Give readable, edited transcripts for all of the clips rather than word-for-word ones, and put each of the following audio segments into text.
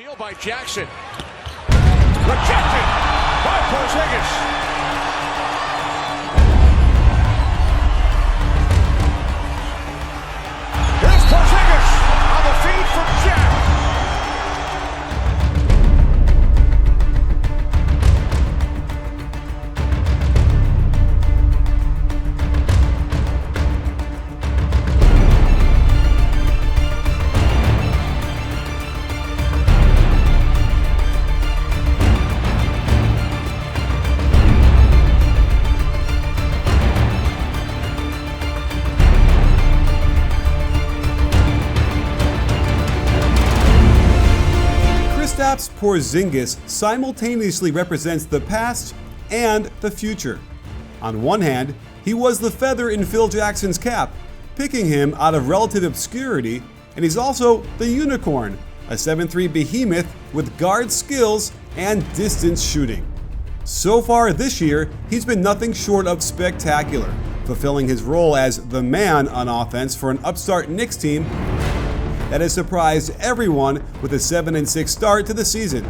Steal by Jackson. Rejected by Porzingis. Here's Porzingis on the feed from Jack. Kristaps Porzingis simultaneously represents the past and the future. On one hand, he was the feather in Phil Jackson's cap, picking him out of relative obscurity, and he's also the unicorn, a 7'3" behemoth with guard skills and distance shooting. So far this year, he's been nothing short of spectacular, fulfilling his role as the man on offense for an upstart Knicks team that has surprised everyone with a 7-6 start to the season.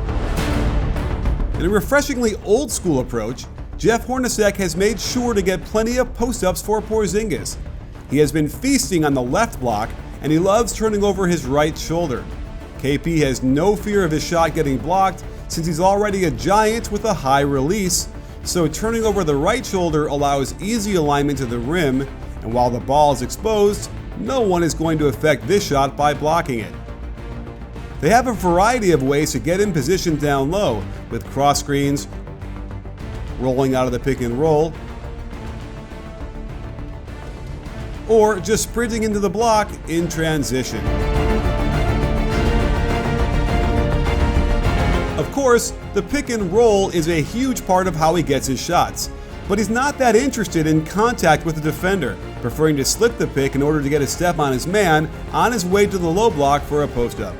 In a refreshingly old-school approach, Jeff Hornacek has made sure to get plenty of post-ups for Porzingis. He has been feasting on the left block, and he loves turning over his right shoulder. KP has no fear of his shot getting blocked since he's already a giant with a high release, so turning over the right shoulder allows easy alignment to the rim, and while the ball is exposed, no one is going to affect this shot by blocking it. They have a variety of ways to get in position down low, with cross screens, rolling out of the pick and roll, or just sprinting into the block in transition. Of course, the pick and roll is a huge part of how he gets his shots, but he's not that interested in contact with the defender, preferring to slip the pick in order to get a step on his man on his way to the low block for a post-up.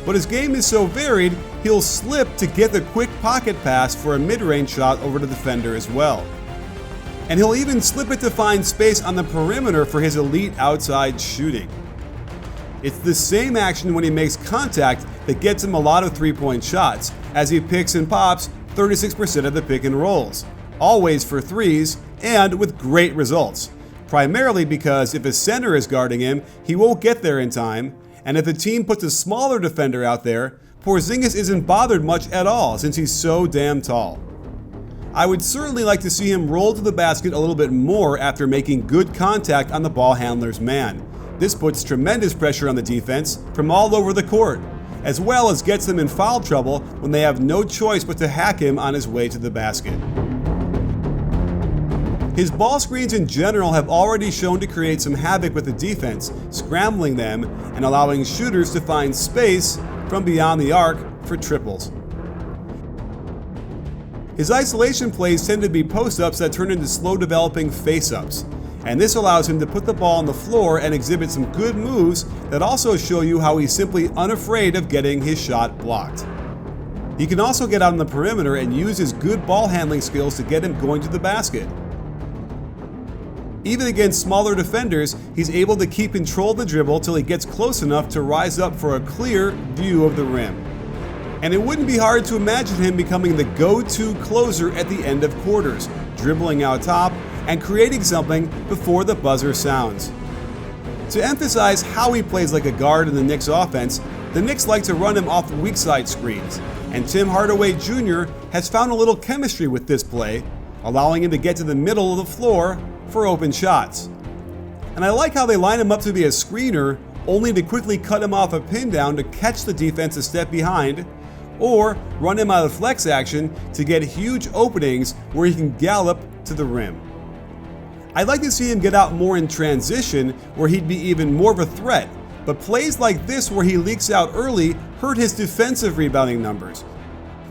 But his game is so varied, he'll slip to get the quick pocket pass for a mid-range shot over the defender as well. And he'll even slip it to find space on the perimeter for his elite outside shooting. It's the same action when he makes contact that gets him a lot of three-point shots, as he picks and pops 36% of the pick and rolls, always for threes and with great results. Primarily because if a center is guarding him, he won't get there in time, and if the team puts a smaller defender out there, Porzingis isn't bothered much at all since he's so damn tall. I would certainly like to see him roll to the basket a little bit more after making good contact on the ball handler's man. This puts tremendous pressure on the defense from all over the court, as well as gets them in foul trouble when they have no choice but to hack him on his way to the basket. His ball screens in general have already shown to create some havoc with the defense, scrambling them and allowing shooters to find space from beyond the arc for triples. His isolation plays tend to be post-ups that turn into slow-developing face-ups, and this allows him to put the ball on the floor and exhibit some good moves that also show you how he's simply unafraid of getting his shot blocked. He can also get out on the perimeter and use his good ball handling skills to get him going to the basket. Even against smaller defenders, he's able to keep control of the dribble till he gets close enough to rise up for a clear view of the rim. And it wouldn't be hard to imagine him becoming the go-to closer at the end of quarters, dribbling out top and creating something before the buzzer sounds. To emphasize how he plays like a guard in the Knicks offense, the Knicks like to run him off weak side screens, and Tim Hardaway Jr. has found a little chemistry with this play, allowing him to get to the middle of the floor for open shots. And I like how they line him up to be a screener, only to quickly cut him off a pin down to catch the defense a step behind, or run him out of flex action to get huge openings where he can gallop to the rim. I'd like to see him get out more in transition where he'd be even more of a threat, but plays like this where he leaks out early hurt his defensive rebounding numbers,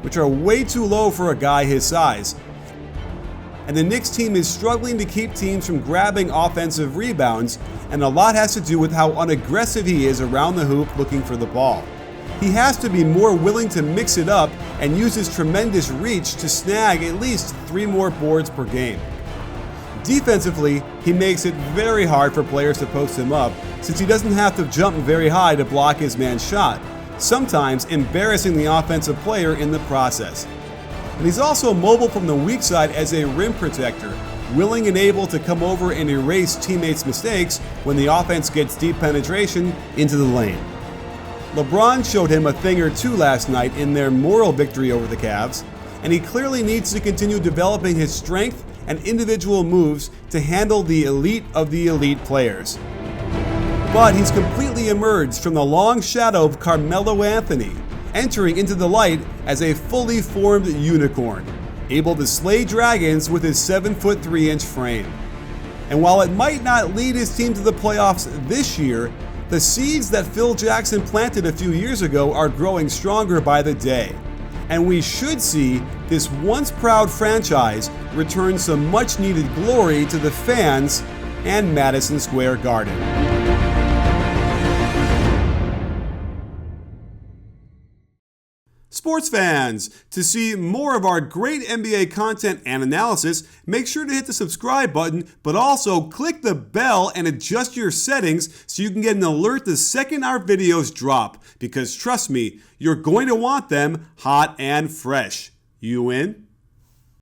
which are way too low for a guy his size. And the Knicks team is struggling to keep teams from grabbing offensive rebounds, and a lot has to do with how unaggressive he is around the hoop looking for the ball. He has to be more willing to mix it up and use his tremendous reach to snag at least 3 more boards per game. Defensively, he makes it very hard for players to post him up since he doesn't have to jump very high to block his man's shot, sometimes embarrassing the offensive player in the process. And he's also mobile from the weak side as a rim protector, willing and able to come over and erase teammates' mistakes when the offense gets deep penetration into the lane. LeBron showed him a thing or two last night in their moral victory over the Cavs, and he clearly needs to continue developing his strength and individual moves to handle the elite of the elite players. But he's completely emerged from the long shadow of Carmelo Anthony, entering into the light as a fully formed unicorn, able to slay dragons with his 7'3" frame. And while it might not lead his team to the playoffs this year, the seeds that Phil Jackson planted a few years ago are growing stronger by the day. And we should see this once proud franchise return some much needed glory to the fans and Madison Square Garden. Sports fans, to see more of our great NBA content and analysis, make sure to hit the subscribe button, but also click the bell and adjust your settings so you can get an alert the second our videos drop, because trust me, you're going to want them hot and fresh. You in?